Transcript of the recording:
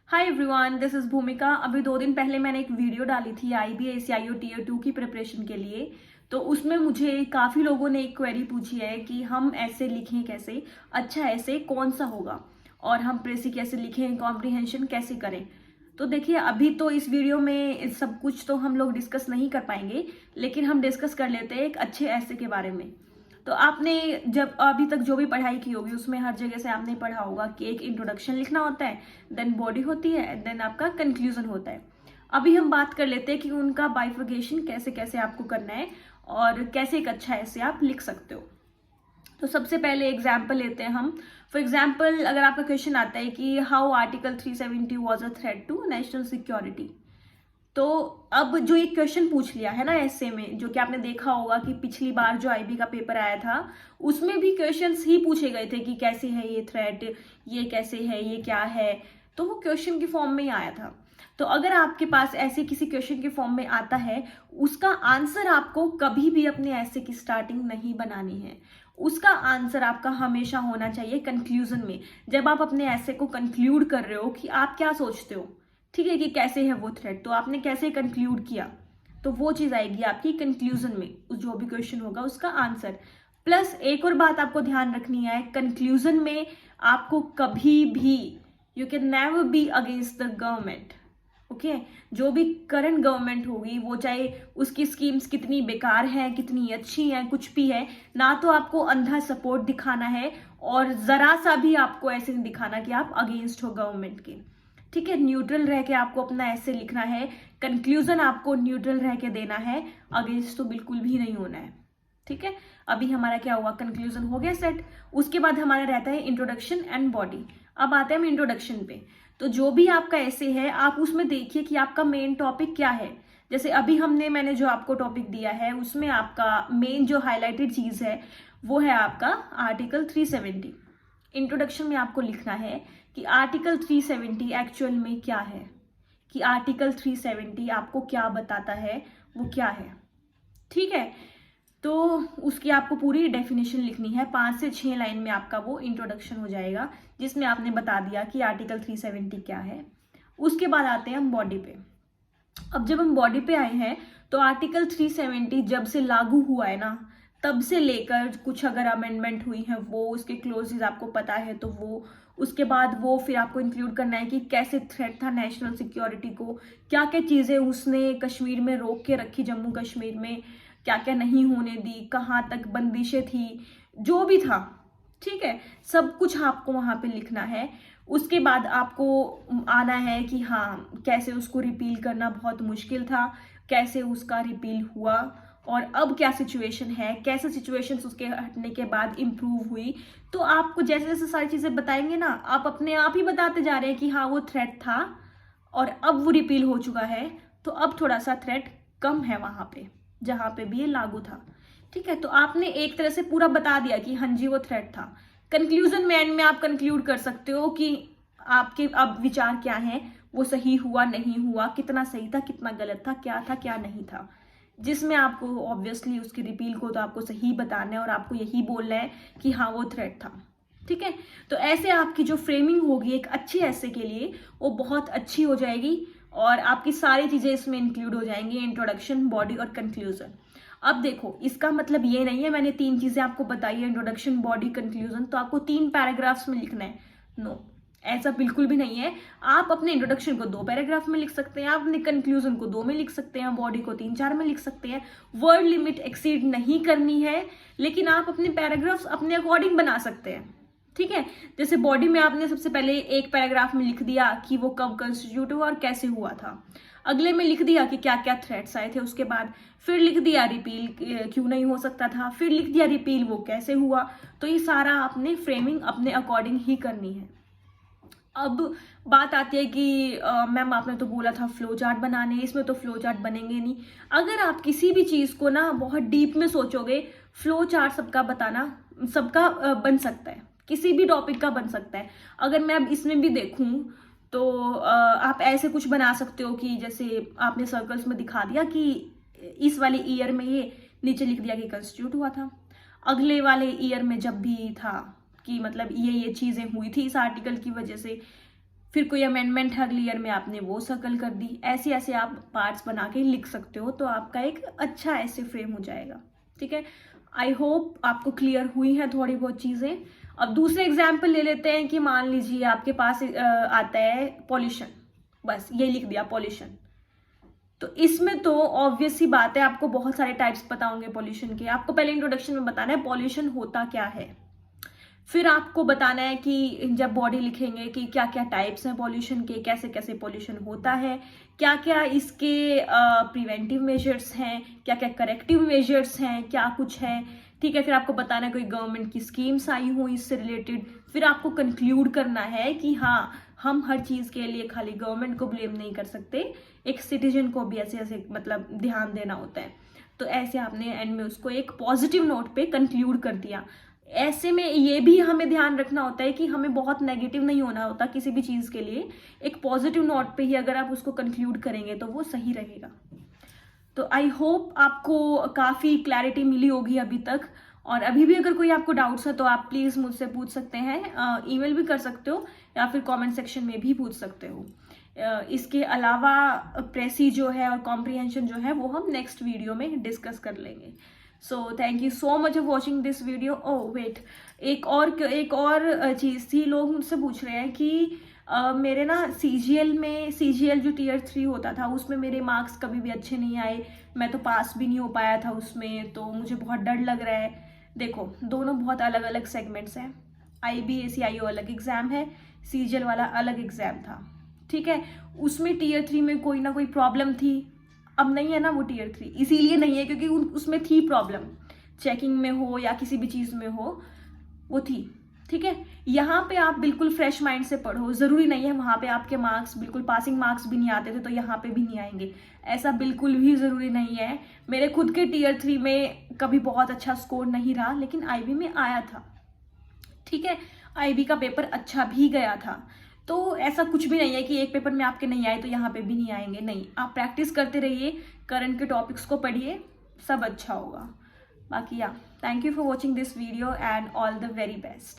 Hi everyone, this is भूमिका। अभी 2 दिन पहले मैंने एक वीडियो डाली थी IBS IO Tier 2 की प्रिपरेशन के लिए। तो उसमें मुझे काफ़ी लोगों ने एक क्वेरी पूछी है कि हम ऐसे लिखें कैसे, अच्छा ऐसे कौन सा होगा, और हम प्रेसी कैसे लिखें, कॉम्प्रिहेंशन कैसे करें। तो देखिए, अभी तो इस वीडियो में सब कुछ तो हम लोग डिस्कस नहीं कर पाएंगे, लेकिन हम डिस्कस कर लेते हैं एक अच्छे ऐसे के बारे में। तो आपने जब अभी तक जो भी पढ़ाई की होगी उसमें हर जगह से आपने पढ़ा होगा कि एक इंट्रोडक्शन लिखना होता है, देन बॉडी होती है, देन आपका कंक्लूजन होता है। अभी हम बात कर लेते हैं कि उनका बाइफर्केशन कैसे कैसे आपको करना है और कैसे एक अच्छा ऐसे आप लिख सकते हो। तो सबसे पहले एग्जाम्पल लेते हैं हम। फॉर एग्जाम्पल, अगर आपका क्वेश्चन आता है कि how article 370 was a threat to national security, तो अब जो एक क्वेश्चन पूछ लिया है ना ऐसे में, जो कि आपने देखा होगा कि पिछली बार जो IB का पेपर आया था उसमें भी क्वेश्चंस ही पूछे गए थे कि कैसे है ये थ्रेट, ये कैसे है, ये क्या है। तो वो क्वेश्चन के फॉर्म में ही आया था। तो अगर आपके पास ऐसे किसी क्वेश्चन के फॉर्म में आता है, उसका आंसर आपको कभी भी अपने ऐसे की स्टार्टिंग नहीं बनानी है। उसका आंसर आपका हमेशा होना चाहिए कंक्लूजन में। जब आप अपने ऐसे को कंक्लूड कर रहे हो कि आप क्या सोचते हो, ठीक है, कि कैसे है वो थ्रेड, तो आपने कैसे कंक्लूड किया, तो वो चीज आएगी आपकी कंक्लूजन में। उस जो भी क्वेश्चन होगा उसका आंसर। प्लस एक और बात आपको ध्यान रखनी है, कंक्लूजन में आपको कभी भी, you can never be against the government. Okay, जो भी करंट गवर्नमेंट होगी, वो चाहे उसकी स्कीम्स कितनी बेकार है, कितनी अच्छी है, कुछ भी है, ना तो आपको अंधा सपोर्ट दिखाना है और जरा सा भी आपको ऐसे नहीं दिखाना कि आप अगेंस्ट हो गवर्नमेंट के। ठीक है, न्यूट्रल रह के आपको अपना ऐसे लिखना है, कंक्लूजन आपको न्यूट्रल रह के देना है, अगेंस्ट तो बिल्कुल भी नहीं होना है। ठीक है, अभी हमारा क्या हुआ, कंक्लूजन हो गया सेट। उसके बाद हमारा रहता है इंट्रोडक्शन एंड बॉडी। अब आते हैं हम इंट्रोडक्शन पे। तो जो भी आपका ऐसे है, आप उसमें देखिए कि आपका मेन टॉपिक क्या है। जैसे अभी मैंने जो आपको टॉपिक दिया है उसमें आपका मेन जो हाईलाइटेड चीज है वो है आपका आर्टिकल 370। इंट्रोडक्शन में आपको लिखना है कि आर्टिकल 370 एक्चुअल में क्या है, कि आर्टिकल 370 आपको क्या बताता है, वो क्या है। ठीक है, तो उसकी आपको पूरी डेफिनेशन लिखनी है। 5 से 6 लाइन में आपका वो इंट्रोडक्शन हो जाएगा, जिसमें आपने बता दिया कि आर्टिकल 370 क्या है। उसके बाद आते हैं हम बॉडी पे। अब जब हम बॉडी पे आए हैं, तो आर्टिकल 370 जब से लागू हुआ है ना, तब से लेकर कुछ अगर अमेंडमेंट हुई है वो, उसके क्लोजेज आपको पता है तो वो, उसके बाद वो फिर आपको इंक्लूड करना है कि कैसे थ्रेट था नेशनल सिक्योरिटी को, क्या क्या चीजें उसने कश्मीर में रोक के रखी, जम्मू कश्मीर में क्या क्या नहीं होने दी, कहाँ तक बंदिशें थी, जो भी था। ठीक है, सब कुछ आपको वहां पे लिखना है। उसके बाद आपको आना है कि हाँ, कैसे उसको रिपील करना बहुत मुश्किल था, कैसे उसका रिपील हुआ, और अब क्या सिचुएशन है, कैसे सिचुएशन उसके हटने के बाद इम्प्रूव हुई। तो आपको जैसे जैसे सारी चीजें बताएंगे ना, आप अपने आप ही बताते जा रहे हैं कि हाँ वो थ्रेट था और अब वो रिपील हो चुका है, तो अब थोड़ा सा थ्रेट कम है वहां पे जहां पे भी ये लागू था। ठीक है, तो आपने एक तरह से पूरा बता दिया कि हाँ जी वो थ्रेट था। कंक्लूजन में, एंड में आप कंक्लूड कर सकते हो कि आपके अब विचार क्या हैं, वो सही हुआ नहीं हुआ, कितना सही था कितना गलत था क्या नहीं था। जिसमें आपको ऑब्वियसली उसके रिपील को तो आपको सही बताना है और आपको यही बोलना है कि हाँ वो थ्रेट था। ठीक है, तो ऐसे आपकी जो फ्रेमिंग होगी एक अच्छे ऐसे के लिए, वो बहुत अच्छी हो जाएगी और आपकी सारी चीजें इसमें इंक्लूड हो जाएंगी, इंट्रोडक्शन, बॉडी और कंक्लूजन। अब देखो, इसका मतलब ये नहीं है मैंने 3 चीजें आपको बताई है, इंट्रोडक्शन, बॉडी, कंक्लूजन, तो आपको 3 पैराग्राफ्स में लिखना है। नो, ऐसा बिल्कुल भी नहीं है। आप अपने इंट्रोडक्शन को 2 पैराग्राफ में लिख सकते हैं, आप अपने कंक्लूजन को 2 में लिख सकते हैं, बॉडी को 3-4 में लिख सकते हैं। वर्ड लिमिट एक्सीड नहीं करनी है, लेकिन आप अपने पैराग्राफ्स अपने अकॉर्डिंग बना सकते हैं। ठीक है, जैसे बॉडी में आपने सबसे पहले एक पैराग्राफ में लिख दिया कि वो कब कंस्टिट्यूट हुआ और कैसे हुआ था, अगले में लिख दिया कि क्या क्या थ्रेट्स आए थे, उसके बाद फिर लिख दिया रिपील क्यों नहीं हो सकता था, फिर लिख दिया रिपील वो कैसे हुआ। तो ये सारा आपने फ्रेमिंग अपने अकॉर्डिंग ही करनी है। अब बात आती है कि मैम आपने तो बोला था फ्लो चार्ट बनाने, इसमें तो फ्लो चार्ट बनेंगे नहीं। अगर आप किसी भी चीज को ना बहुत डीप में सोचोगे, फ्लो चार्ट सबका बताना, सबका बन सकता है, किसी भी टॉपिक का बन सकता है। अगर मैं अब इसमें भी देखूं तो आप ऐसे कुछ बना सकते हो कि जैसे आपने सर्कल्स में दिखा दिया कि इस वाले ईयर में ये, नीचे लिख दिया कि कंस्टिट्यूट हुआ था, अगले वाले ईयर में जब भी था कि मतलब ये चीजें हुई थी इस आर्टिकल की वजह से, फिर कोई अमेंडमेंट है अगली ईयर में, आपने वो सर्कल कर दी। ऐसे ऐसे आप पार्ट्स बना के लिख सकते हो, तो आपका एक अच्छा ऐसे फ्रेम हो जाएगा। ठीक है, आई होप आपको क्लियर हुई हैं थोड़ी बहुत चीज़ें। अब दूसरे एग्जाम्पल ले लेते हैं कि मान लीजिए आपके पास आता है पॉल्यूशन, बस ये लिख दिया पॉल्यूशन। तो इसमें तो ऑब्वियस सी बात है, आपको बहुत सारे टाइप्स पता होंगे पॉल्यूशन के। आपको पहले इंट्रोडक्शन में बताना है पॉल्यूशन होता क्या है, फिर आपको बताना है कि जब बॉडी लिखेंगे कि क्या क्या टाइप्स हैं पॉल्यूशन के, कैसे कैसे पॉल्यूशन होता है, क्या क्या इसके प्रिवेंटिव मेजर्स हैं, क्या क्या करेक्टिव मेजर्स हैं, क्या कुछ है। ठीक है, फिर आपको बताना है कोई गवर्नमेंट की स्कीम्स आई हो इससे रिलेटेड। फिर आपको कंक्लूड करना है कि हाँ, हम हर चीज़ के लिए खाली गवर्नमेंट को ब्लेम नहीं कर सकते, एक सिटीजन को भी ऐसे ऐसे मतलब ध्यान देना होता है। तो ऐसे आपने एंड में उसको एक पॉजिटिव नोट पे कंक्लूड कर दिया। ऐसे में ये भी हमें ध्यान रखना होता है कि हमें बहुत नेगेटिव नहीं होना होता किसी भी चीज़ के लिए, एक पॉजिटिव नोट पे ही अगर आप उसको कंक्लूड करेंगे तो वो सही रहेगा। तो आई होप आपको काफ़ी क्लैरिटी मिली होगी अभी तक। और अभी भी अगर कोई आपको डाउट्स है तो आप प्लीज़ मुझसे पूछ सकते हैं, ईमेल भी कर सकते हो या फिर कमेंट सेक्शन में भी पूछ सकते हो। इसके अलावा प्रेसी जो है और कॉम्प्रिहेंशन जो है वो हम नेक्स्ट वीडियो में डिस्कस कर लेंगे। So thank you so much of watching this video. Oh wait, एक और चीज़ थी, लोग मुझसे पूछ रहे हैं कि मेरे ना सीजीएल जो टियर 3 होता था उसमें मेरे मार्क्स कभी भी अच्छे नहीं आए, मैं तो पास भी नहीं हो पाया था उसमें, तो मुझे बहुत डर लग रहा है। देखो, दोनों बहुत अलग अलग सेगमेंट्स हैं। IBACIO अलग एग्ज़ाम है, सीजीएल वाला अलग एग्ज़ाम था। ठीक है, उसमें टियर 3 में कोई ना कोई प्रॉब्लम थी, अब नहीं है ना वो टियर 3, इसीलिए नहीं है क्योंकि उसमें थी प्रॉब्लम, चेकिंग में हो या किसी भी चीज़ में हो, वो थी। ठीक है, यहाँ पे आप बिल्कुल फ्रेश माइंड से पढ़ो, ज़रूरी नहीं है वहाँ पे आपके मार्क्स बिल्कुल पासिंग मार्क्स भी नहीं आते थे तो यहाँ पे भी नहीं आएंगे, ऐसा बिल्कुल भी ज़रूरी नहीं है। मेरे खुद के टियर 3 में कभी बहुत अच्छा स्कोर नहीं रहा, लेकिन IB में आया था। ठीक है, IB का पेपर अच्छा भी गया था। तो ऐसा कुछ भी नहीं है कि एक पेपर में आपके नहीं आए तो यहाँ पे भी नहीं आएंगे, नहीं, आप प्रैक्टिस करते रहिए, करंट के टॉपिक्स को पढ़िए, सब अच्छा होगा। बाकी या thank you for watching this video and all the very best.